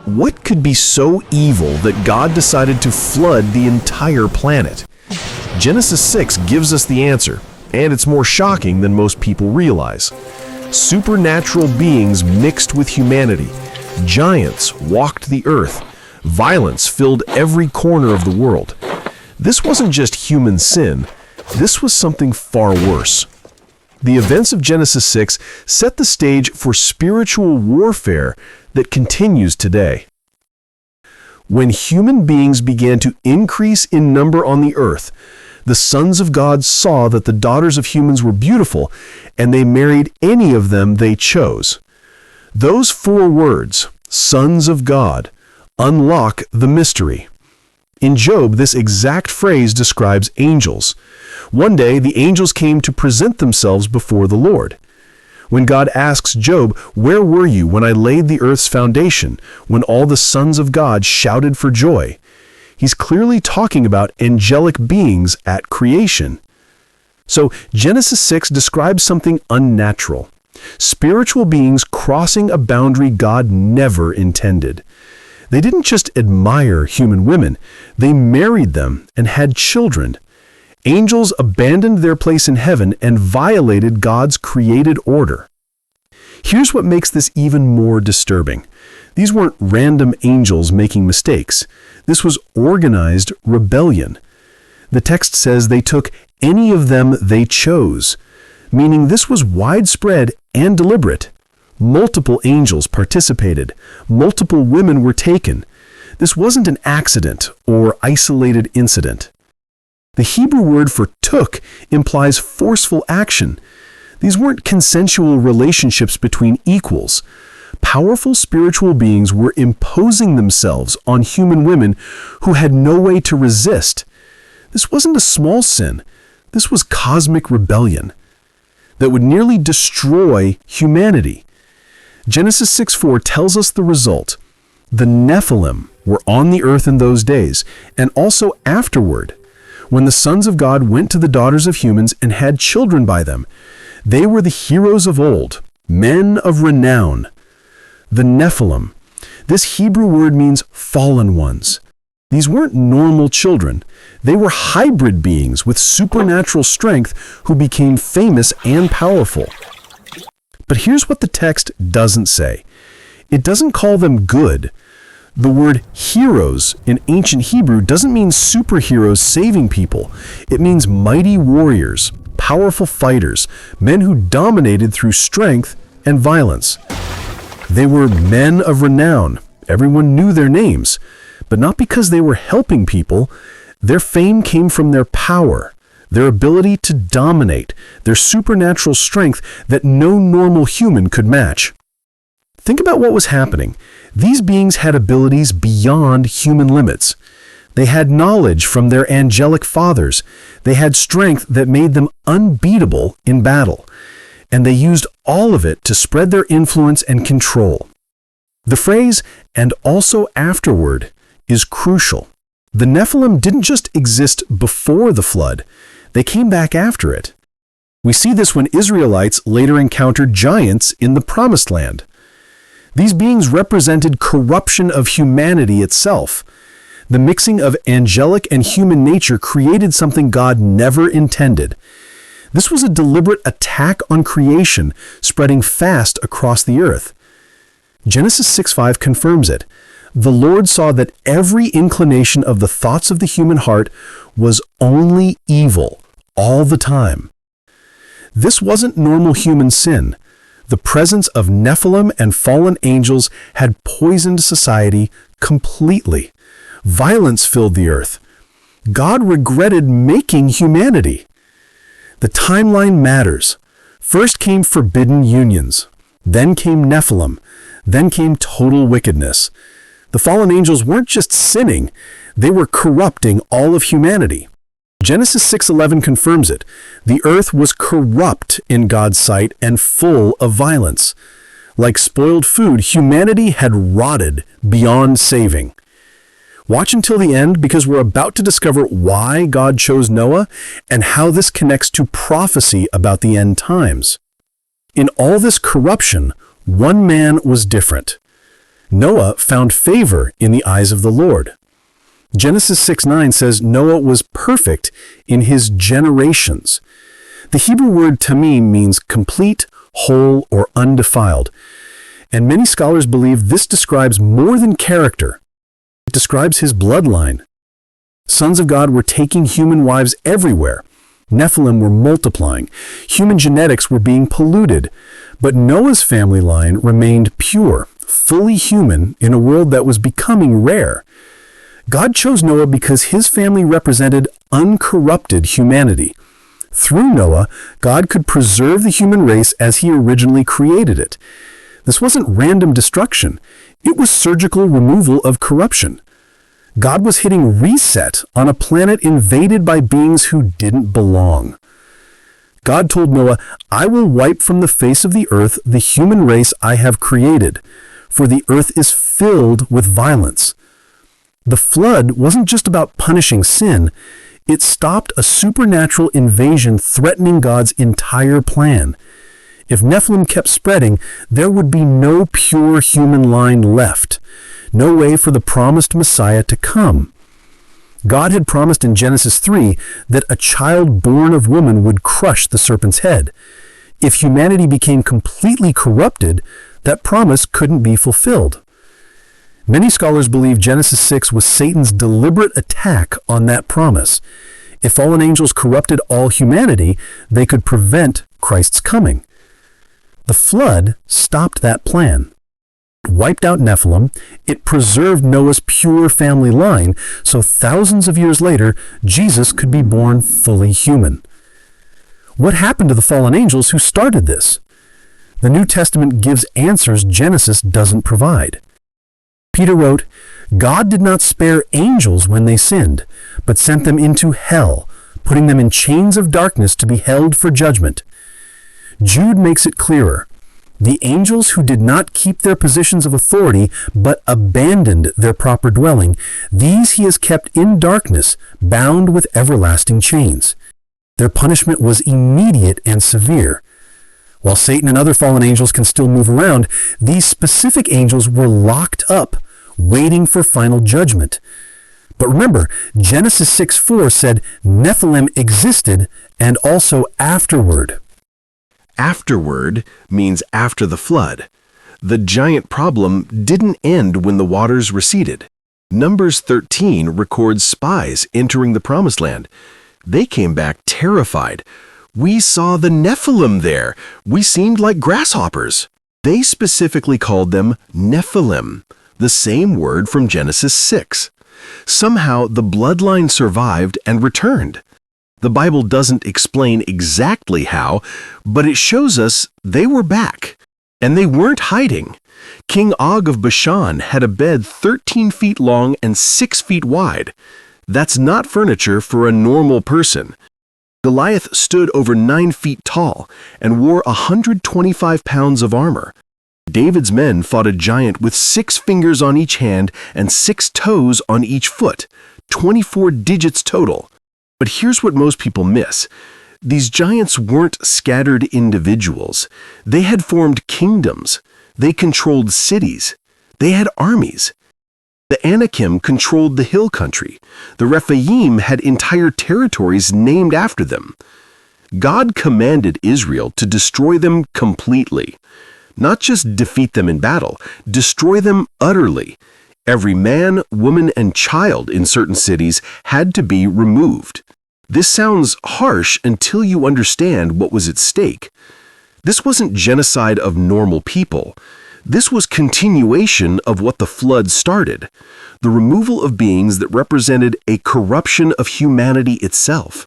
What could be so evil that God decided to flood the entire planet? Genesis 6 gives us the answer, and it's more shocking than most people realize. Supernatural beings mixed with humanity. Giants walked the earth. Violence filled every corner of the world. This wasn't just human sin. This was something far worse. The events of Genesis 6 set the stage for spiritual warfare that continues today. When human beings began to increase in number on the earth, the sons of God saw that the daughters of humans were beautiful, and they married any of them they chose. Those 4 words, sons of God, unlock the mystery. In Job, this exact phrase describes angels. One day, the angels came to present themselves before the Lord. When God asks Job, "Where were you when I laid the earth's foundation, when all the sons of God shouted for joy?" He's clearly talking about angelic beings at creation. So Genesis 6 describes something unnatural. Spiritual beings crossing a boundary God never intended. They didn't just admire human women, they married them and had children. Angels abandoned their place in heaven and violated God's created order. Here's what makes this even more disturbing. These weren't random angels making mistakes. This was organized rebellion. The text says they took any of them they chose, meaning this was widespread and deliberate. Multiple angels participated. Multiple women were taken. This wasn't an accident or isolated incident. The Hebrew word for took implies forceful action. These weren't consensual relationships between equals. Powerful spiritual beings were imposing themselves on human women who had no way to resist. This wasn't a small sin. This was cosmic rebellion that would nearly destroy humanity. Genesis 6:4 tells us the result. The Nephilim were on the earth in those days, and also afterward, when the sons of God went to the daughters of humans and had children by them. They were the heroes of old, men of renown. The Nephilim. This Hebrew word means fallen ones. These weren't normal children. They were hybrid beings with supernatural strength who became famous and powerful. But here's what the text doesn't say. It doesn't call them good. The word heroes in ancient Hebrew doesn't mean superheroes saving people. It means mighty warriors, powerful fighters, men who dominated through strength and violence. They were men of renown. Everyone knew their names, but not because they were helping people. Their fame came from their power, their ability to dominate, their supernatural strength that no normal human could match. Think about what was happening. These beings had abilities beyond human limits. They had knowledge from their angelic fathers. They had strength that made them unbeatable in battle. And they used all of it to spread their influence and control. The phrase, "and also afterward," is crucial. The Nephilim didn't just exist before the flood. They came back after it. We see this when Israelites later encountered giants in the Promised Land. These beings represented corruption of humanity itself. The mixing of angelic and human nature created something God never intended. This was a deliberate attack on creation, spreading fast across the earth. Genesis 6:5 confirms it. The Lord saw that every inclination of the thoughts of the human heart was only evil all the time. This wasn't normal human sin. The presence of Nephilim and fallen angels had poisoned society completely. Violence filled the earth. God regretted making humanity. The timeline matters. First came forbidden unions. Then came Nephilim. Then came total wickedness. The fallen angels weren't just sinning, they were corrupting all of humanity. Genesis 6:11 confirms it. The earth was corrupt in God's sight and full of violence. Like spoiled food, humanity had rotted beyond saving. Watch until the end because we're about to discover why God chose Noah and how this connects to prophecy about the end times. In all this corruption, one man was different. Noah found favor in the eyes of the Lord. Genesis 6:9 says Noah was perfect in his generations. The Hebrew word tamim means complete, whole, or undefiled. And many scholars believe this describes more than character. It describes his bloodline. Sons of God were taking human wives everywhere. Nephilim were multiplying. Human genetics were being polluted. But Noah's family line remained pure, fully human in a world that was becoming rare. God chose Noah because his family represented uncorrupted humanity. Through Noah, God could preserve the human race as he originally created it. This wasn't random destruction. It was surgical removal of corruption. God was hitting reset on a planet invaded by beings who didn't belong. God told Noah, "I will wipe from the face of the earth the human race I have created, for the earth is filled with violence." The flood wasn't just about punishing sin. It stopped a supernatural invasion threatening God's entire plan. If Nephilim kept spreading, there would be no pure human line left, no way for the promised Messiah to come. God had promised in Genesis 3 that a child born of woman would crush the serpent's head. If humanity became completely corrupted, that promise couldn't be fulfilled. Many scholars believe Genesis 6 was Satan's deliberate attack on that promise. If fallen angels corrupted all humanity, they could prevent Christ's coming. The flood stopped that plan. It wiped out Nephilim. It preserved Noah's pure family line, so thousands of years later, Jesus could be born fully human. What happened to the fallen angels who started this? The New Testament gives answers Genesis doesn't provide. Peter wrote, "God did not spare angels when they sinned, but sent them into hell, putting them in chains of darkness to be held for judgment." Jude makes it clearer. The angels who did not keep their positions of authority, but abandoned their proper dwelling, these he has kept in darkness, bound with everlasting chains. Their punishment was immediate and severe. While Satan and other fallen angels can still move around, these specific angels were locked up, waiting for final judgment. But remember, Genesis 6:4 said Nephilim existed and also afterward. Afterward means after the flood. The giant problem didn't end when the waters receded. Numbers 13 records spies entering the Promised Land. They came back terrified. "We saw the Nephilim there. We seemed like grasshoppers." They specifically called them Nephilim, the same word from Genesis 6. Somehow the bloodline survived and returned. The Bible doesn't explain exactly how, but it shows us they were back. And they weren't hiding. King Og of Bashan had a bed 13 feet long and 6 feet wide. That's not furniture for a normal person. Goliath stood over 9 feet tall and wore 125 pounds of armor. David's men fought a giant with 6 fingers on each hand and 6 toes on each foot, 24 digits total. But here's what most people miss. These giants weren't scattered individuals. They had formed kingdoms. They controlled cities. They had armies. The Anakim controlled the hill country. The Rephaim had entire territories named after them. God commanded Israel to destroy them completely. Not just defeat them in battle, destroy them utterly. Every man, woman, and child in certain cities had to be removed. This sounds harsh until you understand what was at stake. This wasn't genocide of normal people. This was continuation of what the flood started, the removal of beings that represented a corruption of humanity itself,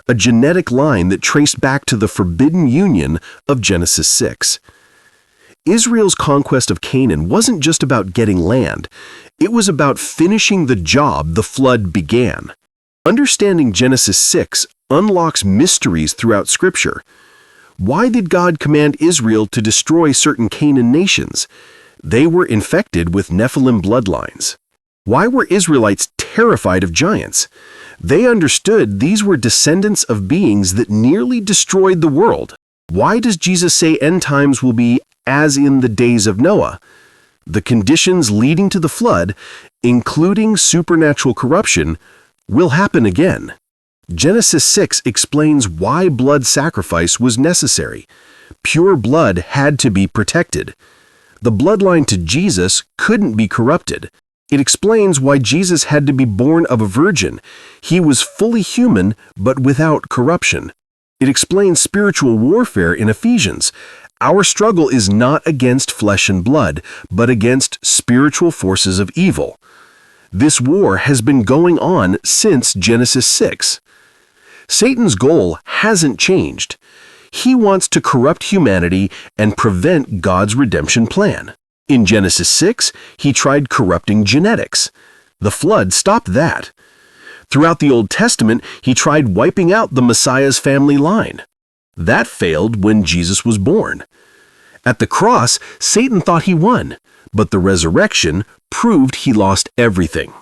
a genetic line that traced back to the forbidden union of Genesis 6. Israel's conquest of Canaan wasn't just about getting land. It was about finishing the job the flood began. Understanding Genesis 6 unlocks mysteries throughout Scripture. Why did God command Israel to destroy certain Canaan nations? They were infected with Nephilim bloodlines. Why were Israelites terrified of giants? They understood these were descendants of beings that nearly destroyed the world. Why does Jesus say end times will be as in the days of Noah? The conditions leading to the flood, including supernatural corruption, will happen again. Genesis 6 explains why blood sacrifice was necessary. Pure blood had to be protected. The bloodline to Jesus couldn't be corrupted. It explains why Jesus had to be born of a virgin. He was fully human, but without corruption. It explains spiritual warfare in Ephesians. Our struggle is not against flesh and blood, but against spiritual forces of evil. This war has been going on since Genesis 6. Satan's goal hasn't changed. He wants to corrupt humanity and prevent God's redemption plan. In Genesis 6, he tried corrupting genetics. The flood stopped that. Throughout the Old Testament, he tried wiping out the Messiah's family line. That failed when Jesus was born. At the cross, Satan thought he won, but the resurrection proved he lost everything.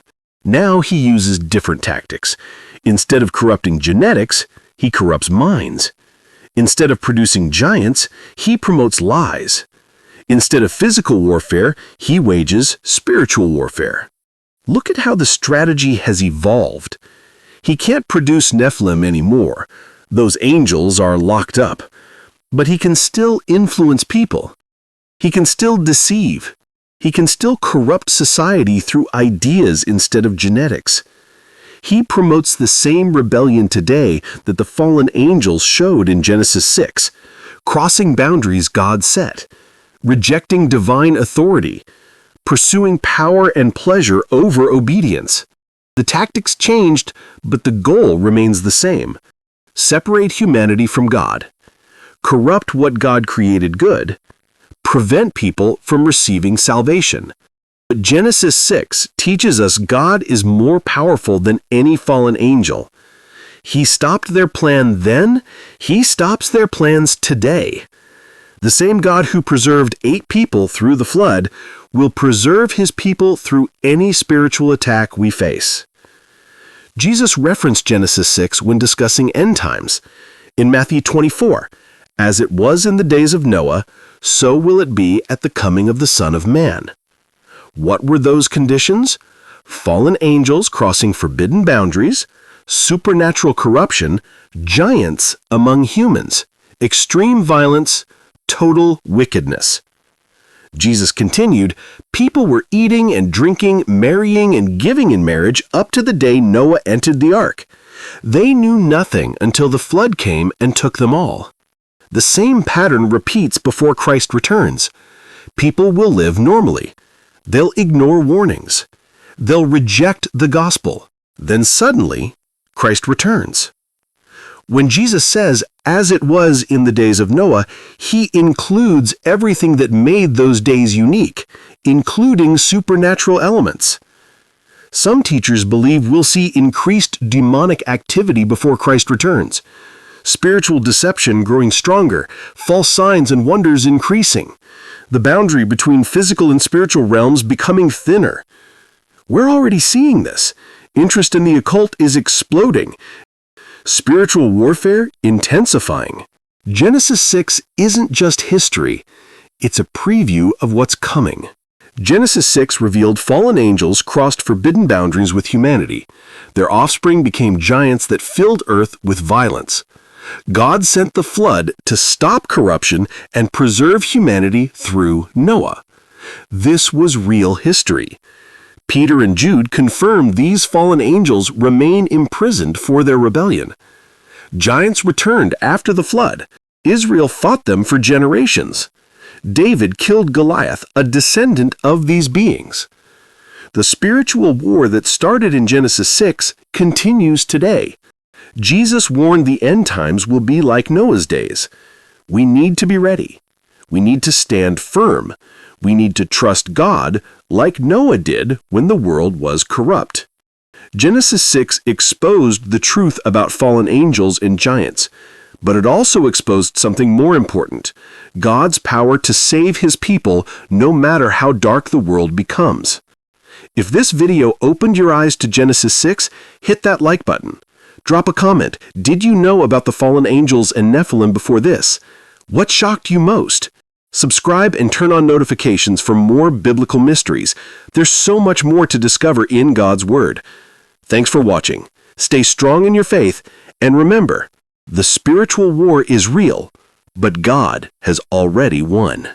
Now he uses different tactics. Instead of corrupting genetics, he corrupts minds. Instead of producing giants, he promotes lies. Instead of physical warfare, he wages spiritual warfare. Look at how the strategy has evolved. He can't produce Nephilim anymore. Those angels are locked up. But he can still influence people. He can still deceive. He can still corrupt society through ideas instead of genetics. He promotes the same rebellion today that the fallen angels showed in Genesis 6, crossing boundaries God set, rejecting divine authority, pursuing power and pleasure over obedience. The tactics changed, but the goal remains the same. Separate humanity from God, corrupt what God created good, prevent people from receiving salvation. But Genesis 6 teaches us God is more powerful than any fallen angel. He stopped their plan then, he stops their plans today. The same God who preserved 8 people through the flood will preserve his people through any spiritual attack we face. Jesus referenced Genesis 6 when discussing end times. In Matthew 24, "As it was in the days of Noah, so will it be at the coming of the Son of Man." What were those conditions? Fallen angels crossing forbidden boundaries, supernatural corruption, giants among humans, extreme violence, total wickedness. Jesus continued, "People were eating and drinking, marrying and giving in marriage up to the day Noah entered the ark. They knew nothing until the flood came and took them all." The same pattern repeats before Christ returns. People will live normally. They'll ignore warnings. They'll reject the gospel. Then suddenly, Christ returns. When Jesus says, "as it was in the days of Noah," he includes everything that made those days unique, including supernatural elements. Some teachers believe we'll see increased demonic activity before Christ returns. Spiritual deception growing stronger, false signs and wonders increasing, the boundary between physical and spiritual realms becoming thinner. We're already seeing this. Interest in the occult is exploding. Spiritual warfare intensifying. Genesis 6 isn't just history, it's a preview of what's coming. Genesis 6 revealed fallen angels crossed forbidden boundaries with humanity. Their offspring became giants that filled earth with violence. God sent the flood to stop corruption and preserve humanity through Noah. This was real history. Peter and Jude confirm these fallen angels remain imprisoned for their rebellion. Giants returned after the flood. Israel fought them for generations. David killed Goliath, a descendant of these beings. The spiritual war that started in Genesis 6 continues today. Jesus warned the end times will be like Noah's days. We need to be ready. We need to stand firm. We need to trust God like Noah did when the world was corrupt. Genesis 6 exposed the truth about fallen angels and giants, but it also exposed something more important: God's power to save his people no matter how dark the world becomes. If this video opened your eyes to Genesis 6, hit that like button. Drop a comment. Did you know about the fallen angels and Nephilim before this? What shocked you most? Subscribe and turn on notifications for more biblical mysteries. There's so much more to discover in God's Word. Thanks for watching. Stay strong in your faith, and remember, the spiritual war is real, but God has already won.